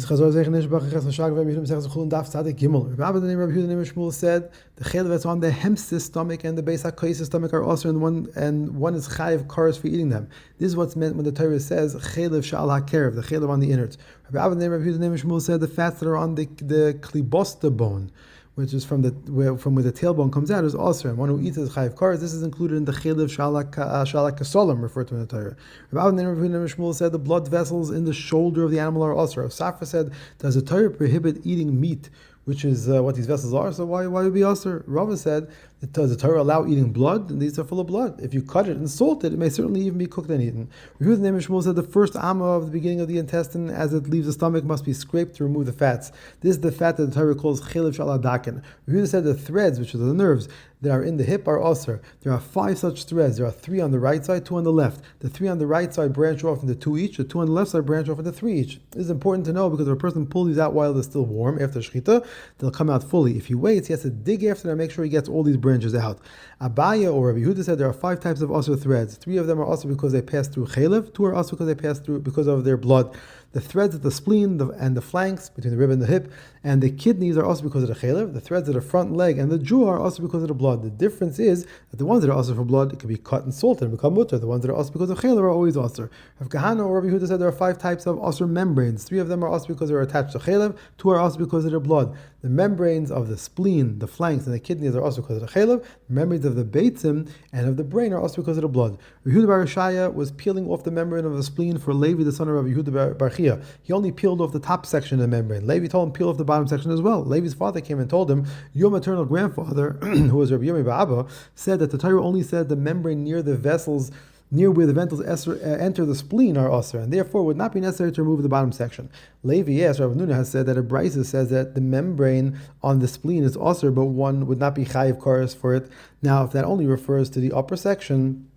Chazor Zeichen Nishbach Ches Mashag Rabbi Yehuda Mesech Chullin Daf Tzadik Gimel. Rabbi the name Rabbi Yehuda name Shmuel said the chaylev that's on the hems's stomach and the beis hakoyis stomach are also and one is chayiv kares for eating them. This is what's meant when the Torah says chaylev shal hakerev, the chaylev on the innards. Rabbi the name Rabbi Yehuda name Shmuel said the fats that are on the klibosta bone, which is from where the tailbone comes out, is also, and one who eats is chayiv kares. This is included in the chaylev shalak kasolam referred to in the Torah. Rabbi the name Rabbi Yehuda Shmuel said the blood vessels in the shoulder of the animal are also. Safra said, does the Torah prohibit eating meat, which is what these vessels are? So why would it be also? Rava said, does the Torah allow eating blood? And these are full of blood. If you cut it and salt it, it may certainly even be cooked and eaten. Rehuda's name Shmuel said the first amma of the beginning of the intestine as it leaves the stomach must be scraped to remove the fats. This is the fat that the Torah calls chelev shaladakin. Rehuda said the threads, which are the nerves that are in the hip, are also. There are 5 such threads. There are 3 on the right side, 2 on the left. The 3 on the right side branch off into 2 each. The 2 on the left side branch off into 3 each. This is important to know because if a person pulls these out while they're still warm after shechita, they'll come out fully. If he waits, he has to dig after them and make sure he gets all these branches out. Abaya or Rabbi Yehuda said there are 5 types of also threads. 3 of them are also because they pass through chaylev. 2 are also because they pass through because of their blood. The threads at the spleen and the flanks between the rib and the hip, and the kidneys are also because of the chaylev. The threads at the front leg and the jaw are also because of the blood. The difference is that the ones that are also for blood, it can be cut and salted and become mutter. The ones that are also because of chaylev are always also. Rav Kahana or Rabbi Yehuda said there are 5 types of also membranes. 3 of them are also because they're attached to chaylev. 2 are also because of their blood. The membranes of the spleen, the flanks, and the kidneys are also because of the chaylev. The membranes of the beitzim and of the brain are also because of the blood. Yehuda bar Shaya was peeling off the membrane of the spleen for Levi, the son of Rabbi Yehuda bar Chia. He only peeled off the top section of the membrane. Levi told him peel off the bottom section as well. Levi's father came and told him, your maternal grandfather, who was Rabbi Yomi Ba'aba, said that the Torah only said the membrane near the vessels, near where the vessels enter the spleen are usher, and therefore would not be necessary to remove the bottom section. Levi, yes, Rav Nuna has said that a brisa says that the membrane on the spleen is usher, but one would not be chayiv kares for it. Now, if that only refers to the upper section,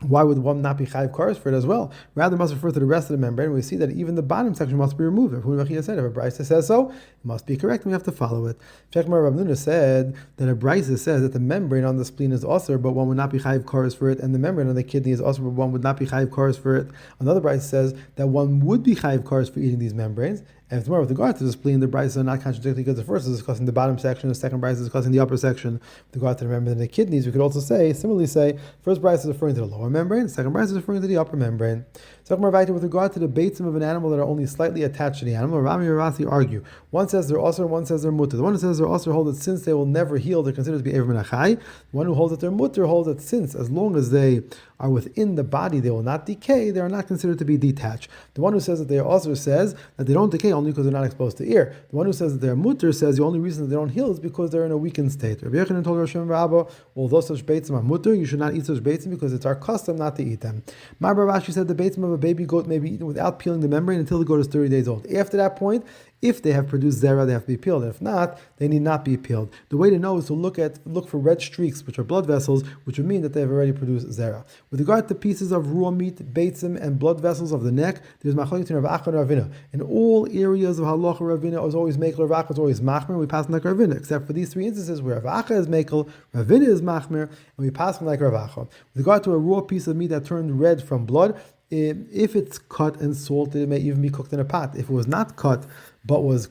why would one not be chayiv kares for it as well? Rather, it must refer to the rest of the membrane. We see that even the bottom section must be removed. If said, if a brisa says so, it must be correct, and we have to follow it. Shekmar Rav Nuna said that a brisa says that the membrane on the spleen is also, but one would not be chayiv kares for it, and the membrane on the kidney is also, but one would not be chayiv kares for it. Another brisa says that one would be chayiv kares for eating these membranes. And if tomorrow with regard to the spleen, the brisa are not contradictory because the first is discussing the bottom section, the second brisa is discussing the upper section. With regard to the membrane and the kidneys, we could also similarly say, first brisa is referring to the lower membrane, second brisa is referring to the upper membrane. So with regard to the beitzim of an animal that are only slightly attached to the animal, Rami and Rasi argue. One says they're also, one says they're mutter. The one who says they're also holds that since they will never heal, they're considered to be ever menachai. The one who holds that they're mutter holds that since, as long as they are within the body, they will not decay, they are not considered to be detached. The one who says that they also says that they don't decay only because they're not exposed to air. The one who says that they're mutter says the only reason that they don't heal is because they're in a weakened state. Rabbi Yochanan told Rosh Rabba, although such beitzim are mutter, you should not eat such beitzim because it's our custom not to eat them. Mar Bar Rashi said the beitzim of a baby goat may be eaten without peeling the membrane until the goat is 30 days old. After that point, if they have produced zera, they have to be peeled. If not, they need not be peeled. The way to know is to look for red streaks, which are blood vessels, which would mean that they have already produced zera. With regard to pieces of raw meat, beitzim, and blood vessels of the neck, there's machlokes between Rav Acha and Ravina. In all areas of halacha, Ravina is always mekel, Rav Acha is always machmer. We pass like Ravina, except for these 3 instances where Rav Acha is mekel, Ravina is machmer, and we pass like Rav Acha. With regard to a raw piece of meat that turned red from blood, if it's cut and salted, it may even be cooked in a pot. If it was not cut, but was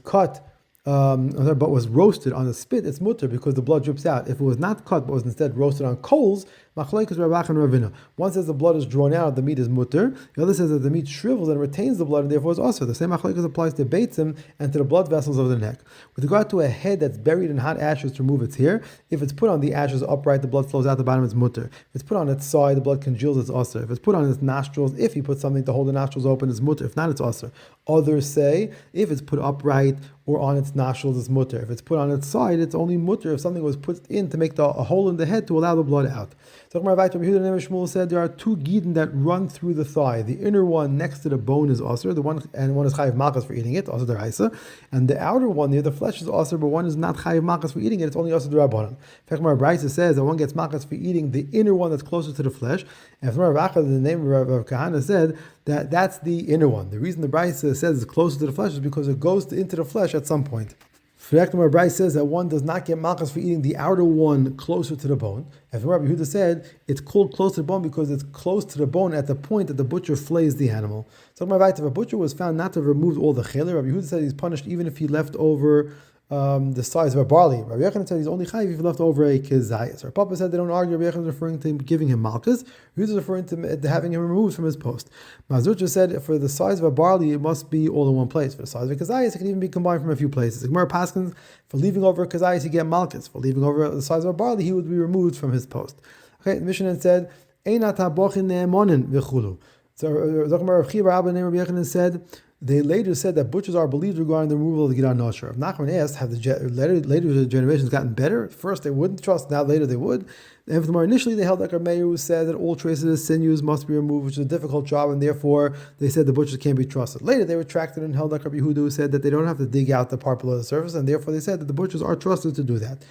roasted on a spit, it's mutter because the blood drips out. If it was not cut, but was instead roasted on coals, machlokes Rav Acha and Ravina. One says the blood is drawn out, the meat is mutter. The other says that the meat shrivels and retains the blood, and therefore is also. The same machlokes applies to beitzim and to the blood vessels of the neck. With regard to a head that's buried in hot ashes to remove its hair, if it's put on the ashes upright, the blood flows out the bottom, it's mutter. If it's put on its side, the blood congeals, it's also. If it's put on its nostrils, if he puts something to hold the nostrils open, it's mutter. If not, it's also. Others say if it's put upright or on its nostrils, it's mutter. If it's put on its side, it's only mutter if something was put in to make a hole in the head to allow the blood out. So Rabbi Yehuda said there are 2 gidin that run through the thigh. The inner one next to the bone is osir, one is chayiv malchus for eating it, also deraisa, and the outer one near the flesh is osir, but one is not chayiv malchus for eating it, it's only osir d'rabbanan. In fact, Brisa says that one gets malchus for eating the inner one that's closer to the flesh, and from Rav Acha, the name of Rav Kahana said that that's the inner one. The reason the Brisa says it's closer to the flesh is because it goes into the flesh at some point. Gemara Bryce says that one does not get malchus for eating the outer one closer to the bone. As Rabbi Yehuda said, it's called close to the bone because it's close to the bone at the point that the butcher flays the animal. So if a butcher was found not to have removed all the cheler, Rabbi Yehuda said he's punished even if he left over the size of a barley. Rabbi Yochanan said he's only chayiv if he left over a kezayis. Our Papa said they don't argue. Rabbi Yochanan is referring to him giving him malchus. Yehuda is referring to having him removed from his post. Mazurcha said for the size of a barley, it must be all in one place. For the size of a kezayis, it can even be combined from a few places. Gemara Paskins, for leaving over a kezayis, he get malchus. For leaving over the size of a barley, he would be removed from his post. Okay, the Mishnah said, Einat habochin ne'emonin v'chulu. So Rabbi Yochanan said, they later said that butchers are believed regarding the removal of the Gidan Nosher. If Nachman asked, have the later generations gotten better? First they wouldn't trust, now later they would. And more initially they held like Meir, who said that all traces of sinews must be removed, which is a difficult job, and therefore they said the butchers can't be trusted. Later they retracted and held like Rabbi Yehuda, who said that they don't have to dig out the part below the surface, and therefore they said that the butchers are trusted to do that.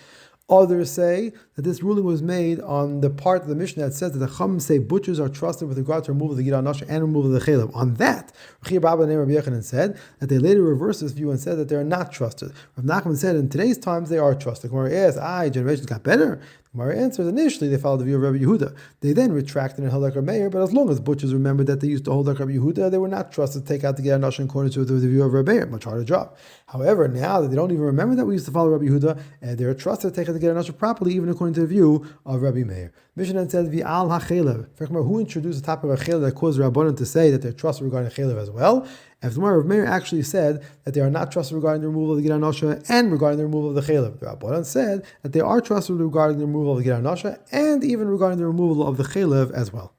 Others say that this ruling was made on the part of the Mishnah that says that the Chum say butchers are trusted with regard to removal of the Gidan Nosher and removal of the Chalev. On that, Rabbi Yochanan said that they later reversed this view and said that they are not trusted. Rav Nachman said in today's times they are trusted. Gemara asked, generations got better? Gemara answers, initially they followed the view of Rabbi Yehuda. They then retracted and held like Rabbi Meir, but as long as butchers remembered that they used to hold like Rabbi Yehuda, they were not trusted to take out the Gidan Nosher in accordance with the view of Rabbi Meir. Much harder job. However, now that they don't even remember that we used to follow Rabbi Yehuda, they're trusted to take out the Gidan Nosher properly, even according to the view of Rabbi Meir. Mishnah says, V'al ha'chelev. Who introduced the topic of a chelev that caused Rabbanan to say that they're trusted regarding chelev as well? And Rabbi Meir actually said that they are not trusted regarding the removal of the Gidan Nosher and regarding the removal of the chelev. The Rabbanan said that they are trusted regarding the removal of the Gidan Nosher and even regarding the removal of the chelev as well.